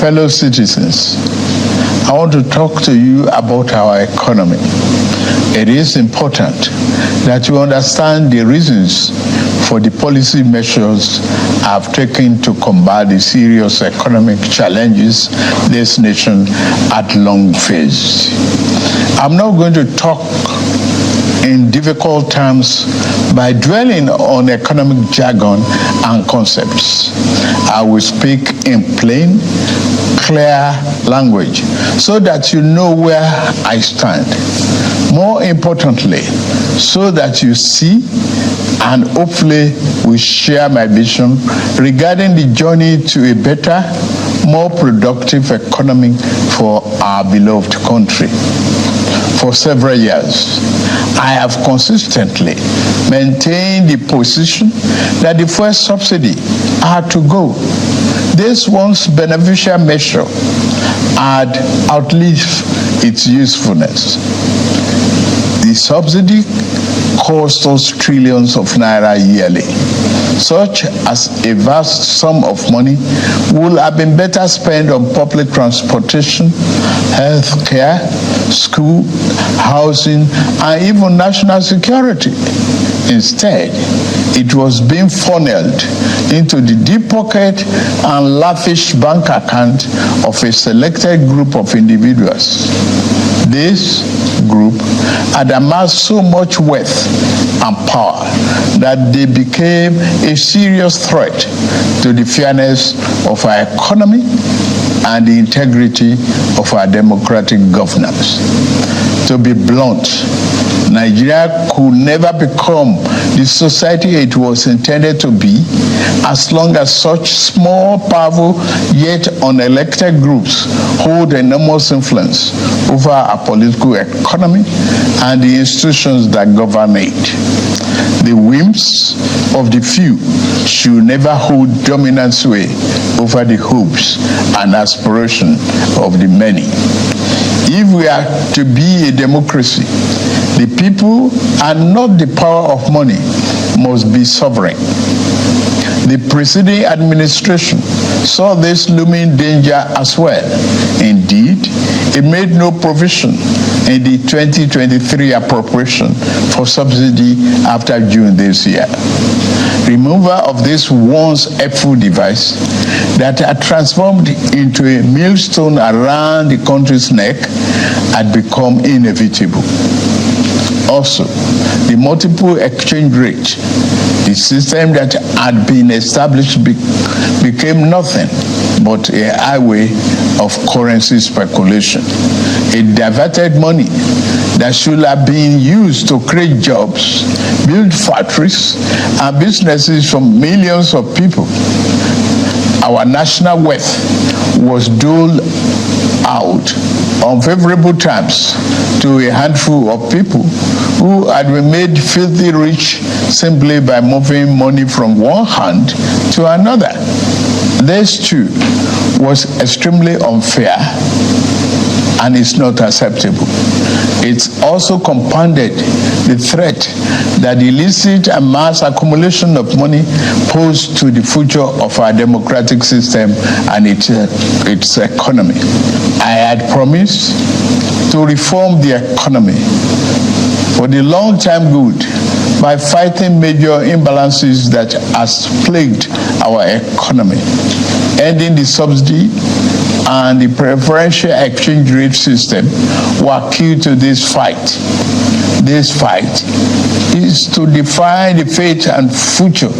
fellow citizens, I want to talk to you about our economy. It is important that you understand the reasons for the policy measures I've taken to combat the serious economic challenges this nation had long faced. I'm not going to talk in difficult terms by dwelling on economic jargon and concepts. I will speak in plain, clear language so that you know where I stand. More importantly, so that you see and hopefully we share my vision regarding the journey to a better, more productive economy for our beloved country. For several years, I have consistently maintained the position that the fuel subsidy had to go. This once beneficial measure had outlived its usefulness. The subsidy cost us trillions of naira yearly, such as a vast sum of money would have been better spent on public transportation, health care, school, housing, and even national security. Instead, it was being funneled into the deep pocket and lavish bank account of a selected group of individuals. This group had amassed so much wealth and power that they became a serious threat to the fairness of our economy and the integrity of our democratic governance. To be blunt, Nigeria could never become the society it was intended to be as long as such small, powerful, yet unelected groups hold enormous influence over our political economy and the institutions that govern it. The whims of the few should never hold dominant sway over the hopes and aspirations of the many. If we are to be a democracy, the people and not the power of money must be sovereign. The preceding administration saw this looming danger as well. Indeed, it made no provision in the 2023 appropriation for subsidy after June this year. Removal of this once helpful device that had transformed into a millstone around the country's neck had become inevitable. Also, the multiple exchange rate, the system that had been established became nothing but a highway of currency speculation. It diverted money that should have been used to create jobs, build factories, and businesses for millions of people. Our national wealth was doled out on favorable terms to a handful of people who had been made filthy rich simply by moving money from one hand to another. This too was extremely unfair and is not acceptable. It's also compounded the threat that the illicit and mass accumulation of money pose to the future of our democratic system and its economy. I had promised to reform the economy for the long-term good by fighting major imbalances that has plagued our economy, ending the subsidy and the preferential exchange rate system were key to this fight. This fight is to define the fate and future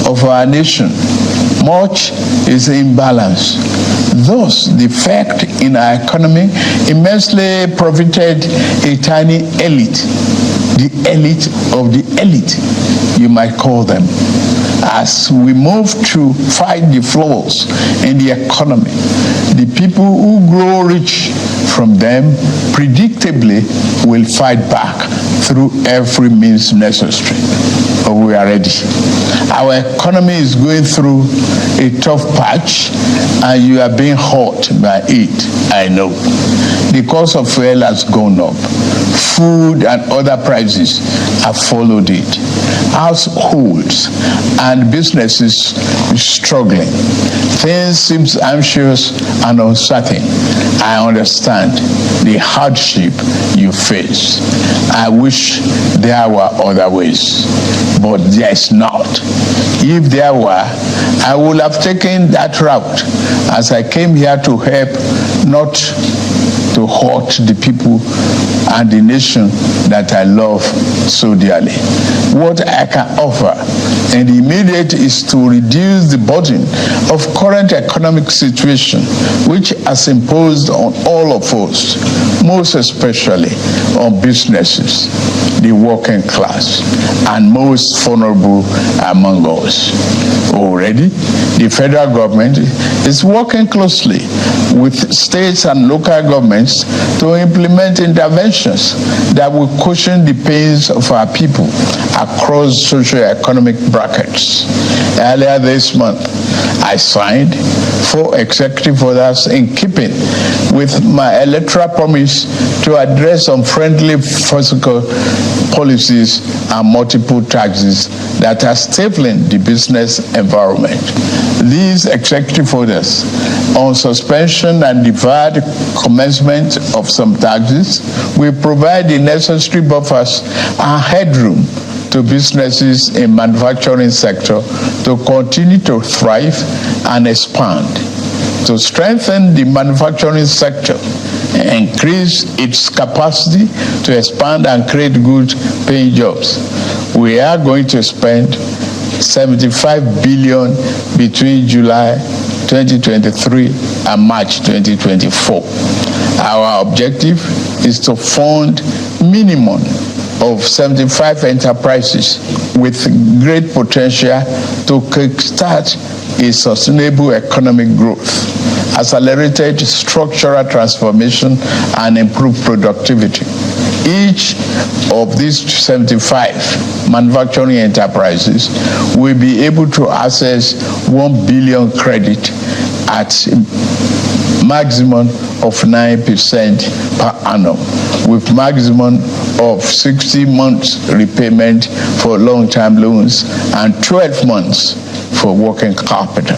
of our nation. Much is imbalance. Thus, the effect in our economy immensely profited a tiny elite, the elite of the elite, you might call them. As we move to fight the flaws in the economy, the people who grow rich from them predictably will fight back through every means necessary. But we are ready. Our economy is going through a tough patch and you are being hurt by it, I know. The cost of fuel has gone up. Food and other prices have followed it. households and businesses struggling. Things seem anxious and uncertain. I understand the hardship you face. I wish there were other ways, but there is not. If there were, I would have taken that route, as I came here to help, not to hurt the people and the nation that I love so dearly. What I can offer in the immediate is to reduce the burden of current economic situation, which has imposed on all of us, most especially on businesses, the working class, and most vulnerable among us. Already, the federal government is working closely with states and local governments to implement interventions that will cushion the pains of our people across socio-economic brackets. Earlier this month, I signed 4 executive orders in keeping with my electoral promise to address unfriendly fiscal policies and multiple taxes that are stifling the business environment. These executive orders on suspension and deferred commencement of some taxes will provide the necessary buffers and headroom to businesses in manufacturing sector to continue to thrive and expand. To strengthen the manufacturing sector, increase its capacity to expand and create good paying jobs, we are going to spend 75 billion between July 2023 and March 2024. Our objective is to fund minimum of 75 enterprises with great potential to kickstart a sustainable economic growth, accelerated structural transformation, and improved productivity. Each of these 75 manufacturing enterprises will be able to access 1 billion credit at maximum of 9% per annum, with maximum of 60 months repayment for long-term loans and 12 months for working capital.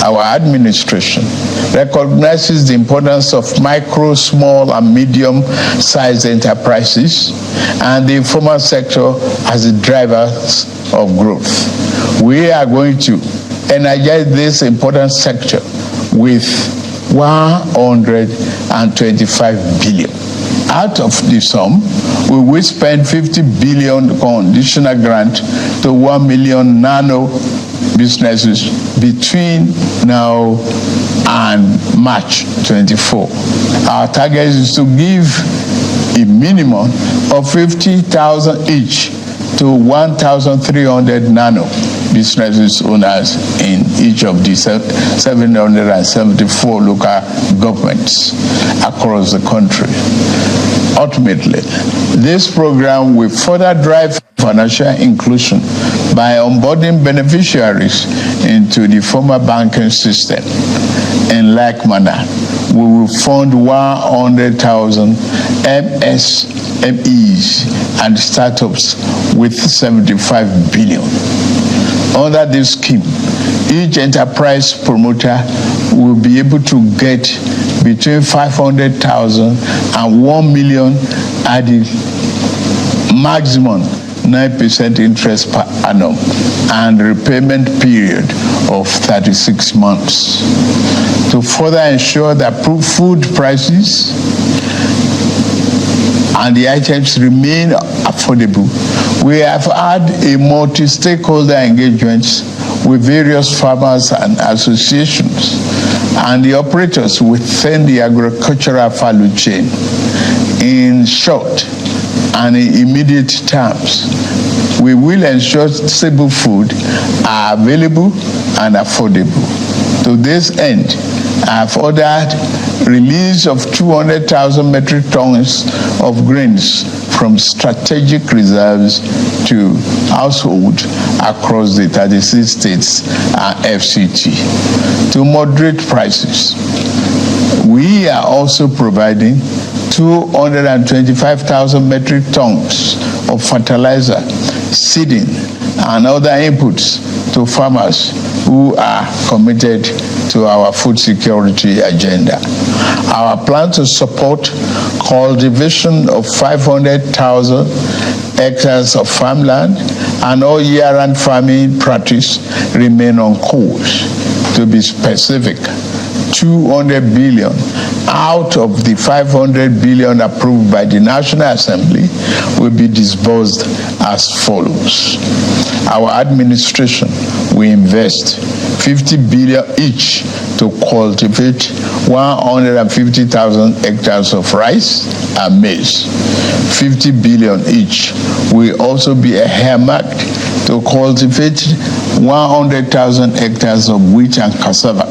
Our administration recognizes the importance of micro, small, and medium-sized enterprises and the informal sector as the drivers of growth. We are going to energize this important sector with 125 billion. Out of the sum, we will spend 50 billion conditional grant to 1 million nano businesses between now and March 24. Our target is to give a minimum of 50,000 each to 1,300 nano businesses owners in each of the 774 local governments across the country. Ultimately, this program will further drive financial inclusion by onboarding beneficiaries into the formal banking system. In like manner, we will fund 100,000 MSMEs and startups with 75 billion. Under this scheme, each enterprise promoter will be able to get between 500,000 and 1 million at the maximum 9% interest per annum and repayment period of 36 months. To further ensure that food prices and the items remain affordable, we have had a multi-stakeholder engagement with various farmers and associations and the operators within the agricultural value chain. In short and in immediate terms, we will ensure stable food are available and affordable. To this end, I have ordered release of 200,000 metric tons of grains from strategic reserves to households across the 36 states and FCT to moderate prices. We are also providing 225,000 metric tons of fertilizer seeding, and other inputs to farmers who are committed to our food security agenda. Our plan to support cultivation of 500,000 hectares of farmland and all year-round farming practice remain on course. To be specific, 200 billion out of the 500 billion approved by the National Assembly will be disbursed as follows. Our administration will invest 50 billion each to cultivate 150,000 hectares of rice and maize. 50 billion each will also be earmarked to cultivate 100,000 hectares of wheat and cassava.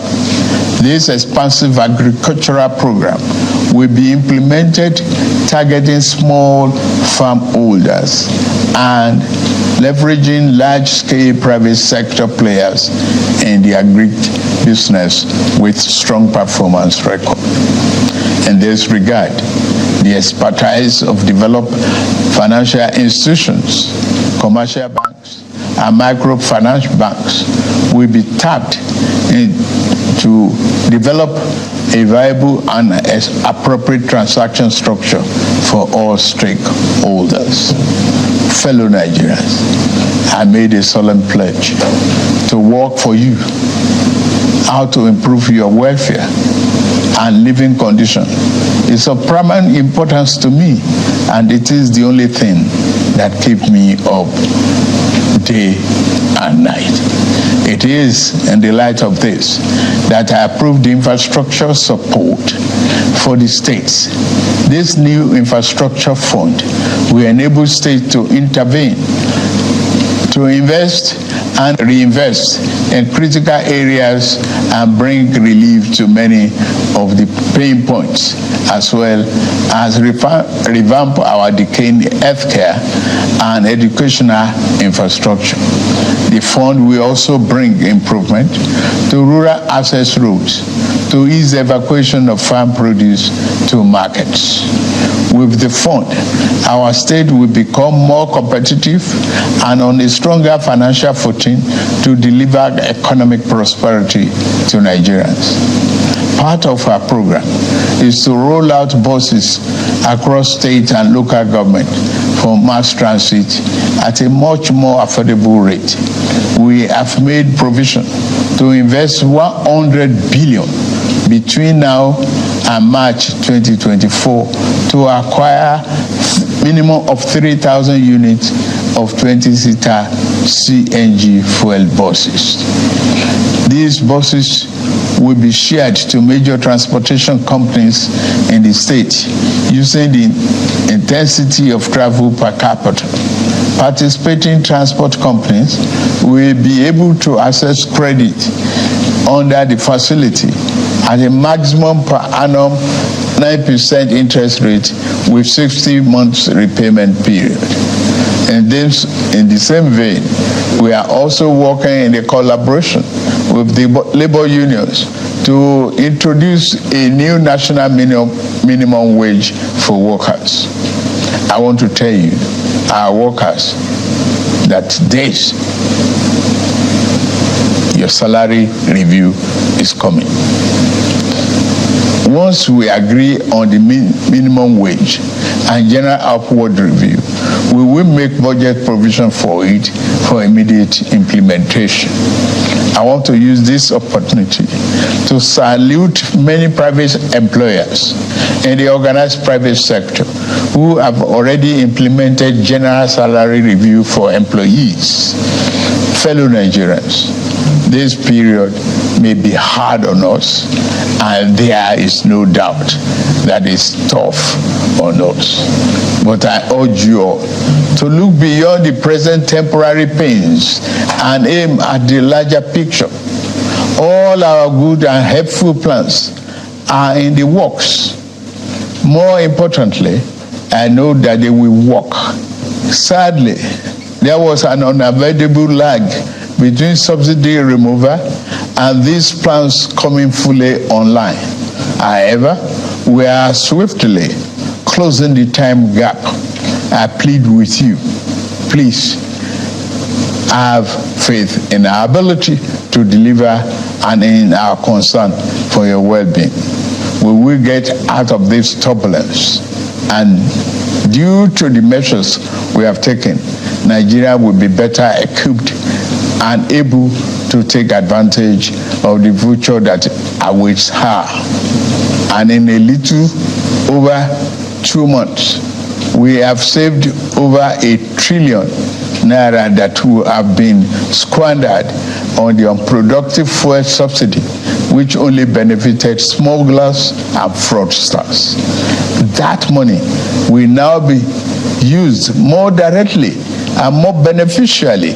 This expansive agricultural program will be implemented targeting small farm holders and leveraging large-scale private sector players in the agri-business with strong performance record. In this regard, the expertise of developed financial institutions, commercial banks, and microfinance banks will be tapped to develop a viable and appropriate transaction structure for all stakeholders. Fellow Nigerians, I made a solemn pledge to work for you, how to improve your welfare and living condition. It's of paramount importance to me, and it is the only thing that keeps me up day and night. It is in the light of this that I approved the infrastructure support for the states. This new infrastructure fund will enable states to intervene, to invest and reinvest in critical areas and bring relief to many of the pain points, as well as revamp our decaying healthcare and educational infrastructure. The fund will also bring improvement to rural access routes to ease the evacuation of farm produce to markets. With the fund, our state will become more competitive and on a stronger financial footing to deliver economic prosperity to Nigerians. Part of our program is to roll out buses across state and local government for mass transit at a much more affordable rate. We have made provision to invest 100 billion between now and March 2024 to acquire minimum of 3,000 units of 20-seater CNG fuel buses. These buses will be shared to major transportation companies in the state using the intensity of travel per capita. Participating transport companies will be able to access credit under the facility at a maximum per annum 9% interest rate with 60 months repayment period. In the same vein, we are also working in a collaboration with the labor unions to introduce a new national minimum wage for workers. I want to tell you, our workers, that this, your salary review is coming. Once we agree on the minimum wage and general upward review, we will make budget provision for it for immediate implementation. I want to use this opportunity to salute many private employers in the organized private sector who have already implemented general salary review for employees. Fellow Nigerians, this period may be hard on us, and there is no doubt that it's tough on us. But I urge you all to look beyond the present temporary pains and aim at the larger picture. All our good and helpful plans are in the works. More importantly, I know that they will work. Sadly, there was an unavoidable lag between subsidy removal and these plans coming fully online. However, we are swiftly closing the time gap. I plead with you, please I have faith in our ability to deliver and in our concern for your well-being. We will get out of this turbulence, and due to the measures we have taken, Nigeria will be better equipped and able to take advantage of the future that awaits her. And in a little over 2 months, we have saved over $1 trillion that would have been squandered on the unproductive fuel subsidy, which only benefited smugglers and fraudsters. That money will now be used more directly and more beneficially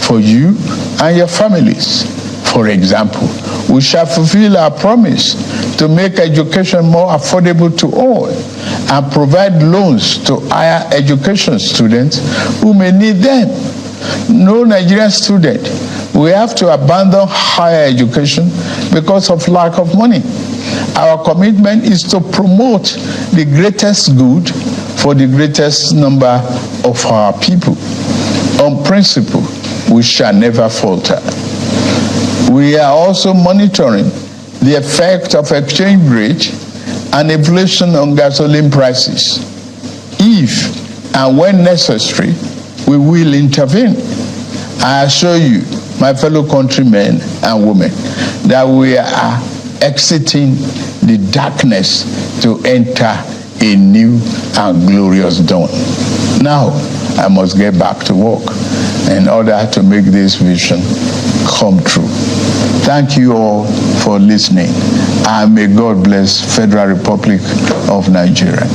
for you and your families. For example, we shall fulfill our promise to make education more affordable to all and provide loans to higher education students who may need them. No Nigerian student will have to abandon higher education because of lack of money. Our commitment is to promote the greatest good for the greatest number of our people. On principle, we shall never falter. We are also monitoring the effect of exchange rate and inflation on gasoline prices. If and when necessary, we will intervene. I assure you, my fellow countrymen and women, that we are exiting the darkness to enter a new and glorious dawn. Now, I must get back to work in order to make this vision come true. Thank you all for listening, and may God bless Federal Republic of Nigeria.